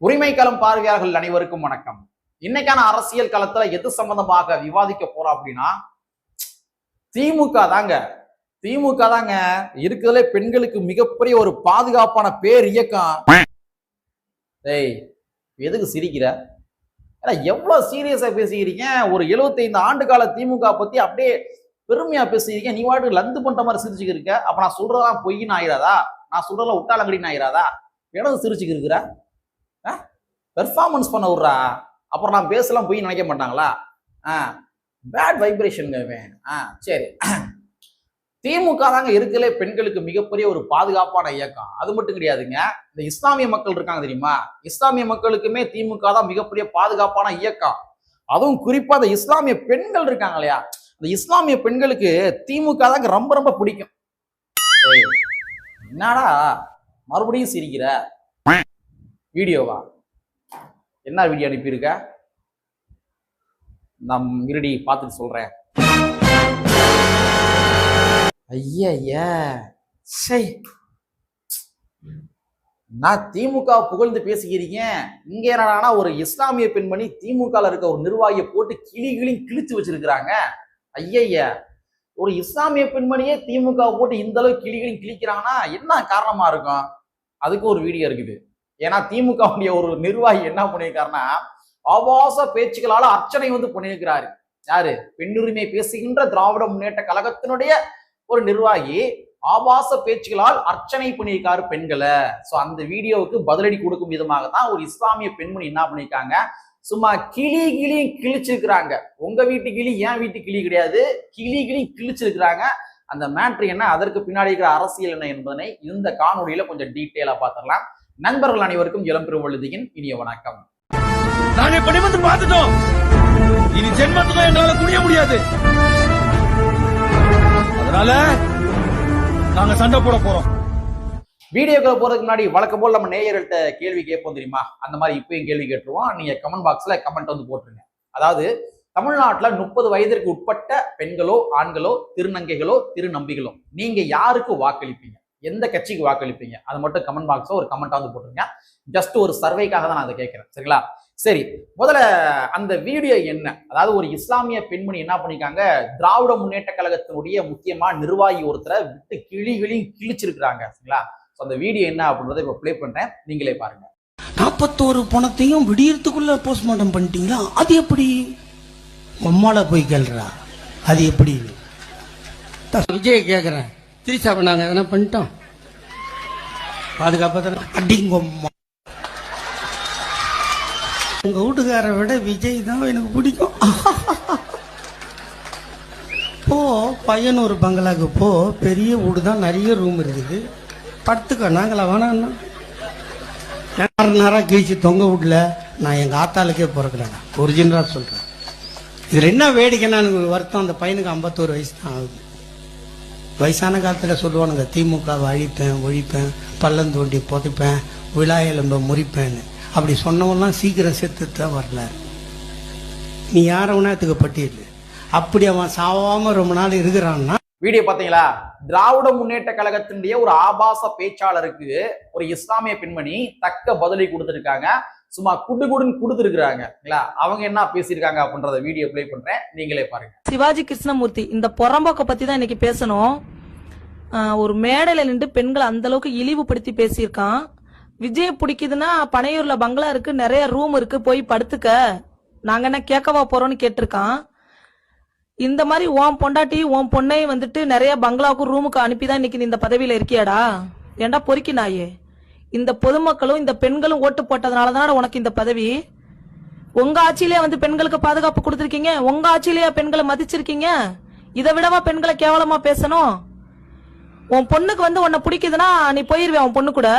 உரிமை களம் பார்வையாளர்கள் அனைவருக்கும் வணக்கம். இன்னைக்கான அரசியல் களத்துல எது சம்பந்தமாக விவாதிக்க போறோம் அப்படின்னா, திமுக தாங்க. இருக்கிறதுல பெண்களுக்கு மிகப்பெரிய ஒரு பாதுகாப்பான பேர் இயக்கம். ஏய், எதுக்கு சிரிக்கிற? எவ்வளவு சீரியஸா பேசிக்கிறீங்க? ஒரு 75 ஆண்டு கால திமுக பத்தி அப்படியே பெருமையா பேசுறீங்க. நீ வாட்டு லந்து பண்ற மாதிரி சிரிச்சுக்கிட்டு இருக்க. அப்ப நான் சொல்றதெல்லாம் பொய்ன்னு ஆயிராதா? நான் சொல்றதெல்லாம் உட்டாலங்கடின்னு ஆயிராதா? எவ்வளவு சிரிச்சுக்கிட்டு இருக்கிற? பெர்ஃபார்மன்ஸ் பண்ண விட்றா. அப்புறம் நான் பேசலாம் போய் நினைக்க மாட்டாங்களா? பேட் வைப்ரேஷனுங்க. சரி, திமுக தாங்க இருக்கலே பெண்களுக்கு மிகப்பெரிய ஒரு பாதுகாப்பான இயக்கம். அது மட்டும் கிடையாதுங்க, இந்த இஸ்லாமிய மக்கள் இருக்காங்க தெரியுமா? இஸ்லாமிய மக்களுக்குமே திமுக தான் மிகப்பெரிய பாதுகாப்பான இயக்கம். அதுவும் குறிப்பா அந்த இஸ்லாமிய பெண்கள் இருக்காங்க இல்லையா, இந்த இஸ்லாமிய பெண்களுக்கு திமுக தாங்க ரொம்ப ரொம்ப பிடிக்கும். என்னடா மறுபடியும் சிரிக்கிற? வீடியோவா? என்ன வீடியோ அனுப்பியிருக்க? நான் இருடி பார்த்துட்டு சொல்றேன். ஐயா, நான் திமுக புகழ்ந்து பேசிக்கிறீங்க. இங்க என்னன்னா ஒரு இஸ்லாமிய பெண்மணி திமுக இருக்க ஒரு நிர்வாகியை போட்டு கிழிச்சு வச்சிருக்கிறாங்க. ஐயா, ஒரு இஸ்லாமிய பெண்மணியே திமுக போட்டு இந்த அளவு கிழிக்கிறாங்கன்னா என்ன காரணமா இருக்கும்? அதுக்கு ஒரு வீடியோ இருக்குது. ஏன்னா திமுக ஒரு நிர்வாகி என்ன பண்ணியிருக்காருன்னா, ஆபாச பேச்சுகளால அர்ச்சனை பண்ணியிருக்கிறாரு. யாரு? பெண்ணுரிமை பேசுகின்ற திராவிட முன்னேற்ற கழகத்தினுடைய ஒரு நிர்வாகி ஆபாச பேச்சுகளால் அர்ச்சனை பண்ணியிருக்காரு பெண்களை. சோ அந்த வீடியோவுக்கு பதிலடி கொடுக்கும் விதமாக தான் ஒரு இஸ்லாமிய பெண்மணி என்ன பண்ணிருக்காங்க, சும்மா கிழிச்சிருக்கிறாங்க. உங்க வீட்டு கிளி ஏன் வீட்டு கிளி கிடையாது, கிழிச்சிருக்கிறாங்க. அந்த மேட்ரு என்ன, அதற்கு பின்னாடி இருக்கிற அரசியல் என்ன என்பதனை இந்த காணொலியில கொஞ்சம் டீட்டெயிலா பார்த்துடலாம். நண்பர்கள் அனைவருக்கும் இளம்பெரும் வழுதியின் இனிய வணக்கம். நாங்க இப்படி வந்து பார்த்துட்டோம். இனி ஜென்மத்துக்கும் எங்களால குடிய முடியாது. அதனால நாங்க சண்டை போட போறோம். வீடியோக்குள்ள போறதுக்கு முன்னாடி வழக்கம் போல் நம்ம நேயர்கள்ட்ட கேள்வி கேட்போம் தெரியுமா? அந்த மாதிரி இப்பயும் கேள்வி கேட்டுருவோம். நீங்க கமெண்ட் பாக்ஸ்ல கமெண்ட் போட்டுருங்க. அதாவது தமிழ்நாட்டுல 30 வயதிற்கு உட்பட்ட பெண்களோ ஆண்களோ திருநங்கைகளோ திருநம்பிகளோ நீங்க யாருக்கு வாக்களிப்பீங்க? எந்த கட்சிக்கு வாக்களிப்பீங்க? அது மட்டும் கமெண்ட் பாக்ஸ்ல ஒரு கமெண்ட் போட்டுருங்க. ஜஸ்ட் ஒரு சர்வேக்காக தான் நான் அதை கேட்கிறேன். சரிங்களா? சரி, முதல்ல அந்த வீடியோ என்ன? அதாவது ஒரு இஸ்லாமிய பெண்மணி என்ன பண்ணிருக்காங்க, திராவிட முன்னேற்ற கழகத்தினுடைய முக்கியமா நிர்வாகி ஒருத்தரை விட்டு கிழிச்சிருக்கிறாங்க. சரிங்களா? அந்த வீடியோ என்ன அப்படின்றத இப்ப பிளே பண்றேன், நீங்களே பாருங்க. 41 பணத்தையும் விடியறதுக்குள்ள போஸ்ட்மார்ட்டம் பண்ணிட்டீங்களா? அது எப்படி? அம்மால போய் கேள்றா, அது எப்படி? விஜய் கேக்குறேன், திரிசா நாங்க எதனா பண்ணிட்டோம்? பாதுகாப்பா அடிங்கம்மா. உங்க வீட்டுக்கார விட விஜய் தான் எனக்கு பிடிக்கும். போ பையனூர் பங்களாக்கு போ, பெரிய வீடு தான், நிறைய ரூம் இருக்குது, படுத்துக்க. நாங்களா வேணான்னா நேரம் கீழ்ச்சி தொங்க வீட்டுல நான் எங்க ஆத்தாளுக்கே பிறக்கிறேன். ஒரிஜினலா சொல்றேன். இதுல என்ன வேடிக்கைன்னா எனக்கு வருத்தம், அந்த பையனுக்கு 51 வயசு தான் ஆகுது. வயசான காலத்துல சொல்லுவானுங்க திமுகவை ஒழிப்பேன், பள்ளம் தோண்டி புதைப்பேன், விழா எலும்ப முறிப்பேன்னு. அப்படி சொன்னவெல்லாம் சீக்கிரம் செத்துத்தான் வரலாறு. நீ யாரவனாத்துக்கு பட்டியல். அப்படி அவன் சாவாம ரொம்ப நாள் இருக்கிறான்னா. வீடியோ பாத்தீங்களா? திராவிட முன்னேற்ற கழகத்தினுடைய ஒரு ஆபாச பேச்சாளருக்கு ஒரு இஸ்லாமிய பெண்மணி தக்க பதிலை கொடுத்திருக்காங்க. சும்மா குடுன்னு கொடுத்துருக்காங்க. அவங்க என்ன பேசியிருக்காங்க அப்படின்றத வீடியோ பிளே பண்றேன், நீங்களே பாருங்க. சிவாஜி கிருஷ்ணமூர்த்தி இந்த புறம்போக்க பத்தி தான் இன்னைக்கு பேசணும். ஒரு மேடையில நின்று பெண்களை அந்த அளவுக்கு இழிவுபடுத்தி பேசியிருக்கான். விஜய பிடிக்குதுன்னா பனையூர்ல பங்களா இருக்கு, நிறைய ரூம் இருக்கு, போய் படுத்துக்க, நாங்க என்ன கேட்கவா போறோம்னு கேட்டிருக்கான். இந்த மாதிரி உன் பொண்டாட்டி உன் பொண்ணை நிறைய பங்களாவுக்கு ரூமுக்கு அனுப்பிதான் இன்னைக்கு நீ இந்த பதவியில இருக்கியாடா? ஏண்டா பொறுக்கி நாயே? இந்த பொதுமக்களும் இந்த பெண்களும் ஓட்டு போட்டதுனாலதான் உனக்கு இந்த பதவி. உங்க ஆட்சியிலே பெண்களுக்கு பாதுகாப்பு கொடுத்திருக்கீங்க, உங்க ஆட்சியிலேயே பெண்களை மதிச்சிருக்கீங்க. இதை விடவா பெண்களை கேவலமா பேசணும்? உன் பொண்ணுக்கு உன்னை பிடிக்குதுன்னா நீ போயிருவே உன் பொண்ணு கூட.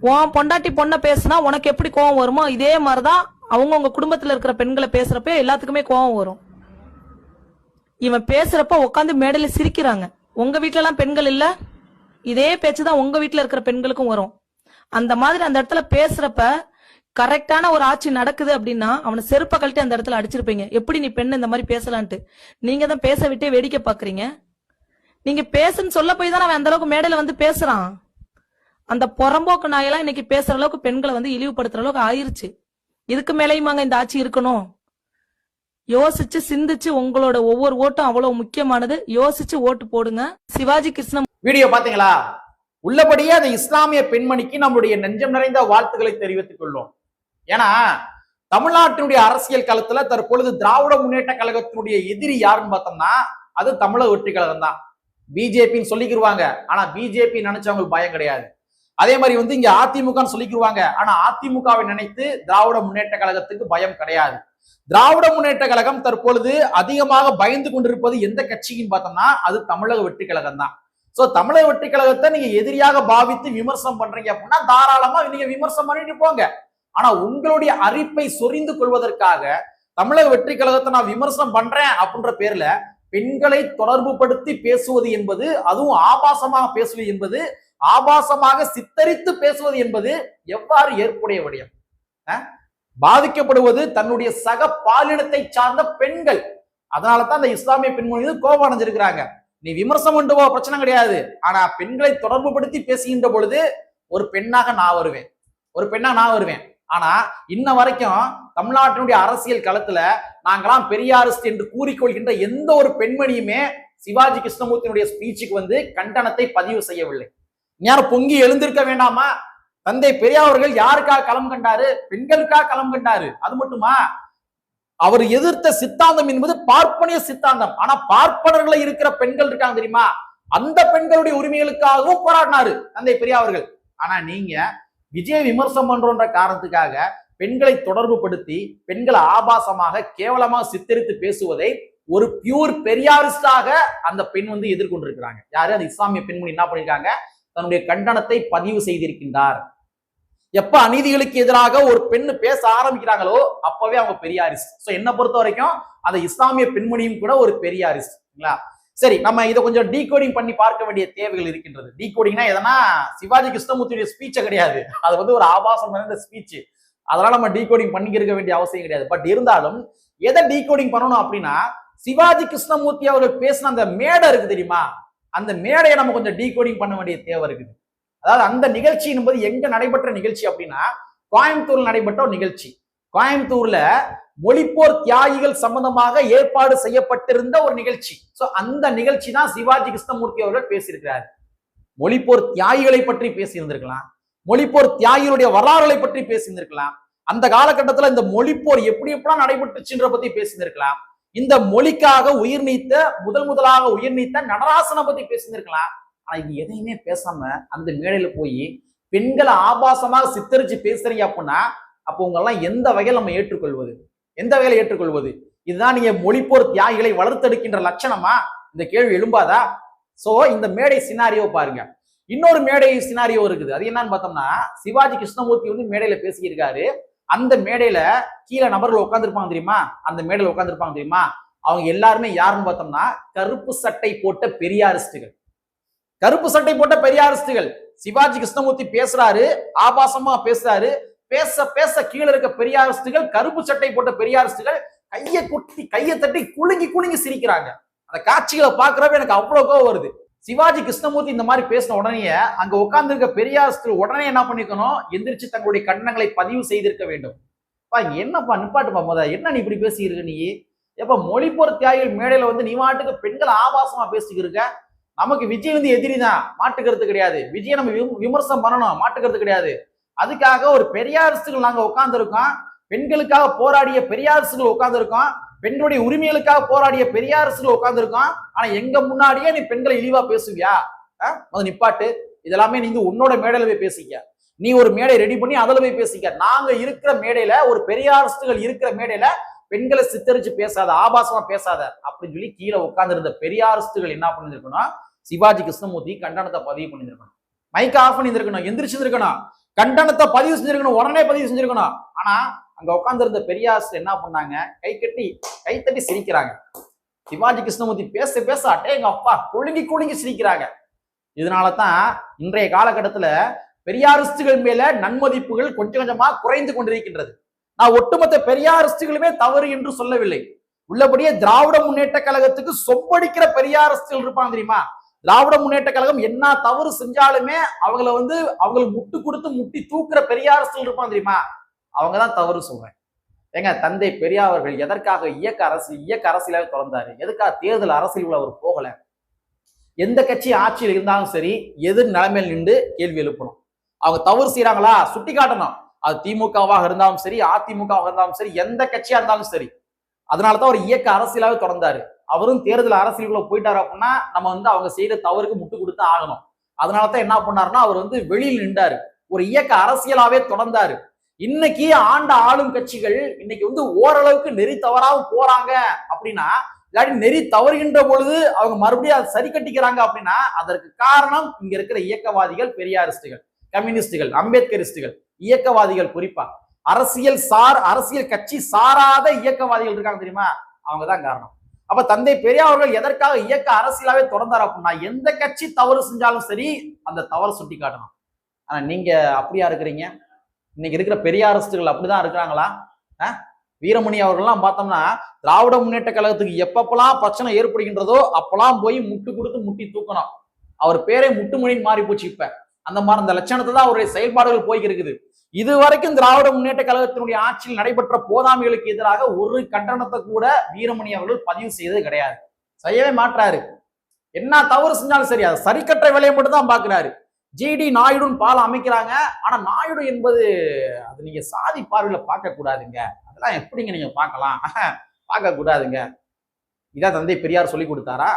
உன் பொண்டாட்டி பொண்ண பேசுனா உனக்கு எப்படி கோவம் வருமோ, இதே மாதிரிதான் அவங்க குடும்பத்துல இருக்கிற பெண்களை பேசுறப்ப எல்லாத்துக்குமே கோவம் வரும். இவன் பேசுறப்ப உட்காந்து மேடையில சிரிக்கிறாங்க. உங்க வீட்டுல எல்லாம் பெண்கள் இல்ல? இதே பேச்சுதான் உங்க வீட்டுல இருக்கிற பெண்களுக்கும் வரும். அந்த மாதிரி அந்த இடத்துல பேசுறப்ப கரெக்டான ஒரு ஆட்சி நடக்குது அப்படின்னா அவனை செருப்ப கழட்டி அந்த இடத்துல அடிச்சிருப்பீங்க. எப்படி நீ பெண் இந்த மாதிரி பேசலான்ட்டு நீங்க தான் பேச விட்டே வேடிக்கை பாக்குறீங்க. நீங்க பேசுன்னு சொல்ல போய் தான் அவன் அந்த அளவுக்கு மேடையில பேசுறான். அந்த புறம்போக்கு நாயெல்லாம் இன்னைக்கு பேசுற அளவுக்கு பெண்களை வந்து இழிவுபடுத்துற அளவுக்கு ஆயிருச்சு. இதுக்கு மேலேயுமாங்க இந்த ஆட்சி இருக்கணும்? யோசிச்சு சிந்திச்சு, உங்களோட ஒவ்வொரு ஓட்டும் அவ்வளவு முக்கியமானது. யோசிச்சு ஓட்டு போடுங்க. சிவாஜி கிருஷ்ண வீடியோ பாத்தீங்களா? உள்ளபடியே அந்த இஸ்லாமிய பெண்மணிக்கு நம்முடைய நெஞ்சம் நிறைந்த வாழ்த்துக்களை தெரிவித்துக் கொள்ளும். ஏன்னா தமிழ்நாட்டினுடைய அரசியல் களத்துல தற்பொழுது திராவிட முன்னேற்ற கழகத்தினுடைய எதிரி யாருன்னு பார்த்தோம்னா அது தமிழக வெற்றி கழகம் தான். பிஜேபின்னு சொல்லிக்கிருவாங்க, ஆனா பிஜேபி நினைச்சவங்களுக்கு பயம் கிடையாது. அதே மாதிரி வந்து இங்க அதிமுகன்னு சொல்லிக்கிருவாங்க, ஆனா அதிமுகவை நினைத்து திராவிட முன்னேற்ற கழகத்துக்கு பயம் கிடையாது. திராவிட முன்னேற்ற கழகம் தற்பொழுது அதிகமாக பயந்து கொண்டிருப்பது எந்த கட்சின்னு பார்த்தோம்னா அது தமிழக வெற்றி கழகம் தான். சோ தமிழக வெற்றி கழகத்தை நீங்க எதிரியாக பாவித்து விமர்சனம் பண்றீங்க அப்படின்னா தாராளமா நீங்க விமர்சனம் பண்ணிட்டு போங்க. ஆனா உங்களுடைய அரிப்பை சொரிந்து கொள்வதற்காக தமிழக வெற்றி கழகத்தை நான் விமர்சனம் பண்றேன் அப்படின்ற பேர்ல பெண்களை தொடர்பு படுத்தி பேசுவது என்பது, அதுவும் ஆபாசமாக பேசுவது என்பது, ஆபாசமாக சித்தரித்து பேசுவது என்பது எவ்வாறு ஏற்புடைய விடயம்? பாதிக்கப்படுவது தன்னுடைய சக பாலினத்தை சார்ந்த பெண்கள். அதனாலதான் அந்த இஸ்லாமிய பெண்மணி மீது கோபம் அடைஞ்சிருக்கிறாங்க. நீ விமர்சனம் கொண்டு போக பிரச்சனை கிடையாது, ஆனா பெண்களை தொடர்பு படுத்தி பேசுகின்ற பொழுது ஒரு பெண்ணாக நான் வருவேன். ஆனா இன்ன வரைக்கும் தமிழ்நாட்டினுடைய அரசியல் களத்துல நாங்களாம் பெரியாரிஸ்ட் என்று கூறிக்கொள்கின்ற எந்த ஒரு பெண்மணியுமே சிவாஜி கிருஷ்ணமூர்த்தியினுடைய ஸ்பீச்சுக்கு வந்து கண்டனத்தை பதிவு செய்யவில்லை. யாரும் பொங்கி எழுந்திருக்க வேண்டாமா? தந்தை பெரியார் அவர்கள் யாருக்காக களம் கண்டாரு? பெண்களுக்காக களம் கண்டாரு. அது மட்டுமா, அவர் எதிர்த்த சித்தாந்தம் என்பது பார்ப்பனிய சித்தாந்தம். ஆனா பார்ப்பனர்களை இருக்கிற பெண்கள் இருக்காங்க தெரியுமா, அந்த பெண்களுடைய உரிமைகளுக்காகவும் போராடினாரு தந்தை பெரியார் அவர்கள். ஆனா நீங்க விஜய் விமர்சனம் பண்றோன்ற காரணத்துக்காக பெண்களை தொடர்பு படுத்தி பெண்களை ஆபாசமாக கேவலமாக சித்தரித்து பேசுவதை ஒரு பியூர் பெரியாரிஸ்டாக அந்த பெண் வந்து எதிர்கொண்டிருக்கிறாங்க. யாரு? அந்த இஸ்லாமிய பெண்மணி என்ன பண்ணிருக்காங்க? தன்னுடைய கண்டனத்தை பதிவு செய்திருக்கின்றார். எப்ப அநீதிகளுக்கு எதிராக ஒரு பெண் பேச ஆரம்பிக்கிறாங்களோ அப்பவே அவங்க பெரியாரிஸ்ட். சோ என்ன பொறுத்த வரைக்கும் அந்த இஸ்லாமிய பெண்மணியும் கூட ஒரு பெரியாரிஸ்ட். சரி, நம்ம இதை கொஞ்சம் டீகோடிங் பண்ணி பார்க்க வேண்டிய தேவைகள் இருக்கின்றது. டீகோடிங்னா எதனா சிவாஜி கிருஷ்ணமூர்த்தியுடைய ஸ்பீச்சை கிடையாது, அது வந்து ஒரு ஆபாசம் நிறைந்த ஸ்பீச். அதனால நம்ம டீகோடிங் பண்ணிக்க வேண்டிய அவசியம் கிடையாது. பட் இருந்தாலும் எதை டீகோடிங் பண்ணணும் அப்படின்னா, சிவாஜி கிருஷ்ணமூர்த்தி அவர்கள் பேசின அந்த மேடை இருக்கு தெரியுமா, அந்த மேடையை நம்ம கொஞ்சம் டீகோடிங் பண்ண வேண்டிய தேவை இருக்குது. அதாவது அந்த நிகழ்ச்சி என்பது எங்க நடைபெற்ற நிகழ்ச்சி அப்படின்னா கோயம்புத்தூர்ல நடைபெற்ற ஒரு நிகழ்ச்சி. கோயம்புத்தூர்ல மொழிப்போர் தியாகிகள் சம்பந்தமாக ஏற்பாடு செய்யப்பட்டிருந்த ஒரு நிகழ்ச்சி. சோ அந்த நிகழ்ச்சி தான் சிவாஜி கிருஷ்ணமூர்த்தி அவர்கள் பேசியிருக்கிறார். மொழிப்போர் தியாகிகளை பற்றி பேசியிருந்திருக்கலாம், மொழிப்போர் தியாகிகளுடைய வரலாறுகளை பற்றி பேசியிருந்திருக்கலாம், அந்த காலகட்டத்தில் இந்த மொழிப்போர் எப்படி எப்படிலாம் நடைபெற்றுச்சுன்ற பத்தி பேசியிருந்திருக்கலாம், இந்த மொழிக்காக முதலாக உயிர் நீத்த நடராசனை பத்தி பேசியிருந்திருக்கலாம். ஆனா இது எதையுமே பேசாம அந்த மேடையில போய் பெண்களை ஆபாசமாக சித்தரிச்சு பேசுறீங்க அப்படின்னா அப்போ உங்களெல்லாம் எந்த வகையில் நம்ம ஏற்றுக்கொள்வது? எந்த வகையில ஏற்றுக்கொள்வது? இதுதான் நீங்க மொழிப்போர் தியாகிகளை வளர்த்தெடுக்கின்ற லட்சணமா? இந்த கேள்வி எழும்பாதா? சோ இந்த மேடை சினாரியோ பாருங்க. இன்னொரு மேடை சினாரியோ இருக்குது. அது என்னன்னு பார்த்தோம்னா, சிவாஜி கிருஷ்ணமூர்த்தி வந்து மேடையில பேசியிருக்காரு. அந்த மேடையில கீழே நபர்கள் உட்காந்துருப்பாங்க தெரியுமா, அந்த மேடையில உட்காந்துருப்பாங்க தெரியுமா, அவங்க எல்லாருமே யாருன்னு பார்த்தோம்னா கருப்பு சட்டை போட்ட பெரியாரிஸ்டுகள். கருப்பு சட்டை போட்ட பெரியாரிஸ்டுகள். சிவாஜி கிருஷ்ணமூர்த்தி பேசுறாரு, ஆபாசமா பேசுறாரு. பேச பேச கீழே இருக்க பெரியாரிஸ்டுகள், கருப்பு சட்டை போட்ட பெரியாரிஸ்டுகள் கையை தட்டி குலுங்கி சிரிக்கிறாங்க. அந்த காட்சிகளை பாக்குறப்ப எனக்கு அவ்வளவு கோவம் வருது. சிவாஜி கிருஷ்ணமூர்த்தி இந்த மாதிரி பேசின உடனே அங்க உட்கார்ந்து இருக்க பெரியாரிஸ்டுகள் உடனே என்ன பண்ணிக்கணும்? எந்திரிச்சு தங்களுடைய கண்டனங்களை பதிவு செய்திருக்க வேண்டும். என்னப்பா நிப்பாட்டுப்பா, என்ன நீ இப்படி பேசியிருக்க? நீ எப்ப மொழிப்போர் தியாகிகள் மேடையில வந்து நீ மாட்டுக்கு பெண்கள் ஆபாசமா பேசிக்கிருக்க? நமக்கு விஜய் வந்து எதிரி தான், மாட்டுக்கிறது கிடையாது. விஜய் நம்ம விமர்சனம் பண்ணணும், மாட்டுக்கிறது கிடையாது. அதுக்காக ஒரு பெரியாரிஸ்டுகள் நாங்க உட்கார்ந்துருக்கோம், பெண்களுக்காக போராடிய பெரியாரிஸ்டுகள் உட்கார்ந்துருக்கோம், பெண்களுடைய உரிமைகளுக்காக போராடிய பெரியாரிஸ்டுகள் உட்கார்ந்துருக்கோம். ஆனா எங்க முன்னாடியே நீ பெண்களை இழிவா பேசுவியா? நிப்பாட்டு. இதெல்லாமே நீங்க உன்னோட மேடையில போய் பேசிக்க. நீ ஒரு மேடை ரெடி பண்ணி அதுல போய் பேசிக்க. நாங்க இருக்கிற மேடையில, ஒரு பெரியாரிஸ்டுகள் இருக்கிற மேடையில பெண்களை சித்தரிச்சு பேசாத, ஆபாசமா பேசாத அப்படின்னு சொல்லி கீழே உட்கார்ந்து இருந்த பெரியாரிஸ்டுகள் என்ன பண்ணிருக்கணும்? சிவாஜி கிருஷ்ணமூர்த்தி கண்டனத்தை பதிவு பண்ணிருக்கணும், மைக் ஆஃப் பண்ணிருக்கணும், எந்திரிச்சிருக்கணும், கண்டனத்தை பதிவு செஞ்சிருக்கணும், உடனே பதிவு செஞ்சிருக்கணும். ஆனா அங்க உட்கார்ந்து இருந்த பெரியாரிஸ்டர் என்ன பண்ணாங்க? கைத்தட்டி சிரிக்கிறாங்க. சிவாஜி கிருஷ்ணமூர்த்தி பேச பேச எங்க அப்பா குலுங்கி சிரிக்கிறாங்க. இதனாலதான் இன்றைய காலகட்டத்துல பெரியாரிஸ்டுகள் மேல நன்மதிப்புகள் கொஞ்சம் கொஞ்சமா குறைந்து கொண்டிருக்கின்றது. நான் ஒட்டுமொத்த பெரியாரிஸ்டுகளுமே தவறு என்று சொல்லவில்லை. உள்ளபடியே திராவிட முன்னேற்ற கழகத்துக்கு சொம்படிக்கிற பெரியாரிஸ்டுகள் இருப்பாங்க தெரியுமா, திராவிட முன்னேற்ற கழகம் என்ன தவறு செஞ்சாலுமே அவங்கள வந்து அவங்களுக்கு முட்டு கொடுத்து முட்டி தூக்குற பெரியாரஸ்கள் இருப்பான் தெரியுமா, அவங்கதான் தவறு சொல்றேன். ஏங்க, தந்தை பெரியார் அவர்கள் எதற்காக இயக்க அரசியலாவே தொடர்ந்தாரு? எதுக்காக தேர்தல் அரசியல் அவர் போகல? எந்த கட்சி ஆட்சியில் இருந்தாலும் சரி, எதிர் நிலைமையில் நின்று கேள்வி எழுப்பணும். அவங்க தவறு செய்யறாங்களா சுட்டி காட்டணும். அது திமுகவாக இருந்தாலும் சரி, அதிமுகவாக இருந்தாலும் சரி, எந்த கட்சியா இருந்தாலும் சரி. அதனாலதான் அவர் இயக்க அரசியலாவே தொடர்ந்தாரு. அவரும் தேர்தல் அரசியலுக்குள்ள போயிட்டாரு அப்படின்னா நம்ம வந்து அவங்க செய்யற தவறுக்கு முட்டு கொடுத்து ஆகணும். அதனாலதான் என்ன பண்ணாருன்னா அவர் வந்து வெளியில் நின்றாரு, ஒரு இயக்க அரசியலாவே தொடர்ந்தாரு. இன்னைக்கு ஆண்ட ஆளும் கட்சிகள் இன்னைக்கு வந்து ஓரளவுக்கு நெறி தவறாவும் போறாங்க அப்படின்னா, இல்லாட்டி நெறி தவறுகின்ற பொழுது அவங்க மறுபடியும் அதை சரி கட்டிக்கிறாங்க அப்படின்னா, அதற்கு காரணம் இங்க இருக்கிற இயக்கவாதிகள், பெரியாரிஸ்டுகள், கம்யூனிஸ்டுகள், அம்பேத்கரிஸ்டுகள், இயக்கவாதிகள். குறிப்பா அரசியல் கட்சி சாராத இயக்கவாதிகள் இருக்காங்க தெரியுமா, அவங்கதான் காரணம். அப்ப தந்தை பெரியார் அவர்கள் எதற்காக இயக்க அரசியலாவே தொடர்ந்தார் அப்படின்னா, எந்த கட்சி தவறு செஞ்சாலும் சரி அந்த தவறு சுட்டி காட்டணும். ஆனா நீங்க அப்படியா இருக்கிறீங்க? இன்னைக்கு இருக்கிற பெரியாரிஸ்டுகள் அப்படிதான் இருக்கிறாங்களா? வீரமணி அவர்கள்லாம் பார்த்தோம்னா திராவிட முன்னேற்ற கழகத்துக்கு எப்பப்பெல்லாம் பிரச்சனை ஏற்படுகின்றதோ அப்பெல்லாம் போய் முட்டு கொடுத்து முட்டி தூக்கணும். அவர் பேரே முட்டுமணின்னு மாறி போச்சு. இப்ப அந்த மாதிரி அந்த லட்சணத்தை தான் அவருடைய செயல்பாடுகள் போய்க்கு இருக்குது. இதுவரைக்கும் திராவிட முன்னேற்ற கழகத்தினுடைய ஆட்சியில் நடைபெற்ற போதாமைகளுக்கு எதிராக ஒரு கண்டனத்தை கூட வீரமணி அவர்கள் பதிவு செய்தது கிடையாது. செய்யவே மாட்டாரு. என்ன தவறு செஞ்சாலும் சரி அதை சரி கட்டுற வேலையை மட்டும் தான் பாக்குறாரு. ஜிடி நாயுடுன்னு பாலம் அமைக்கிறாங்க. ஆனா நாயுடு என்பது அது நீங்க சாதி பார்வையில பார்க்க கூடாதுங்க. அதெல்லாம் எப்படிங்க நீங்க பார்க்கலாம்? பார்க்க கூடாதுங்க. இதான் தந்தை பெரியார் சொல்லி கொடுத்தாரா?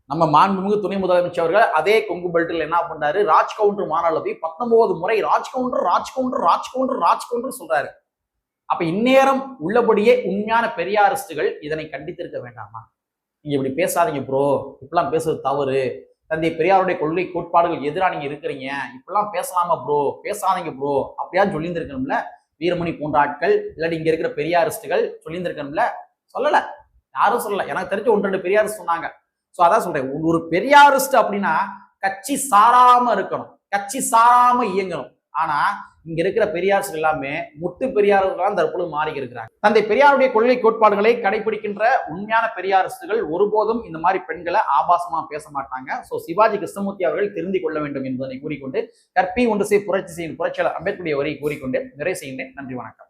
நம்ம மாண்புமிகு துணை முதலமைச்சர் அவர்கள் அதே கொங்கு பெல்ட்டில் என்ன பண்றாரு, ராஜ் கவுண்டர் மாநாட்டில் போய் 19 முறை ராஜ் கவுண்டர் சொல்றாரு. அப்ப இந்நேரம் உள்ளபடியே உண்மையான பெரியாரிஸ்டுகள் இதனை கண்டித்திருக்க வேண்டாமா? நீங்க இப்படி பேசாதீங்க ப்ரோ, இப்பெல்லாம் பேசுறது தவறு, தந்தை பெரியாருடைய கொள்கை கோட்பாடுகள் எதிராக நீங்க இருக்கிறீங்க, இப்பெல்லாம் பேசலாமா ப்ரோ, பேசாதீங்க ப்ரோ அப்படியா சொல்லியிருந்திருக்கணும்ல வீரமணி போன்ற ஆட்கள், இல்லாட்டி இங்க இருக்கிற பெரியாரிஸ்டுகள் சொல்லியிருந்திருக்கணும்ல. சொல்லல, யாரும் சொல்லல. எனக்கு தெரிஞ்ச 1-2 பெரியாரிஸ்ட் சொன்னாங்க. சோ அதான் சொல்றேன், ஒரு பெரியாரிஸ்ட் அப்படின்னா கட்சி சாராம இருக்கணும், கட்சி சாராம இயங்கணும். ஆனா இங்க இருக்கிற பெரியாரிஸ்ட் எல்லாமே முட்டு பெரியார்கள் தற்பொழுது மாறி இருக்கிறாங்க. தந்தை பெரியாருடைய கொள்கை கோட்பாடுகளை கடைபிடிக்கின்ற உண்மையான பெரியாரிஸ்டுகள் ஒருபோதும் இந்த மாதிரி பெண்களை ஆபாசமா பேச மாட்டாங்க. சோ சிவாஜி கிருஷ்ணமூர்த்தி அவர்கள் திருந்தி கொள்ள வேண்டும் என்பதை கூறிக்கொண்டு, கற்பி ஒன்று செய் புரட்சி செய்யும் புரட்சியாளர் அம்பேத்கருடைய வரியை கூறிக்கொண்டு நிறைவு செய்கின்றேன். நன்றி, வணக்கம்.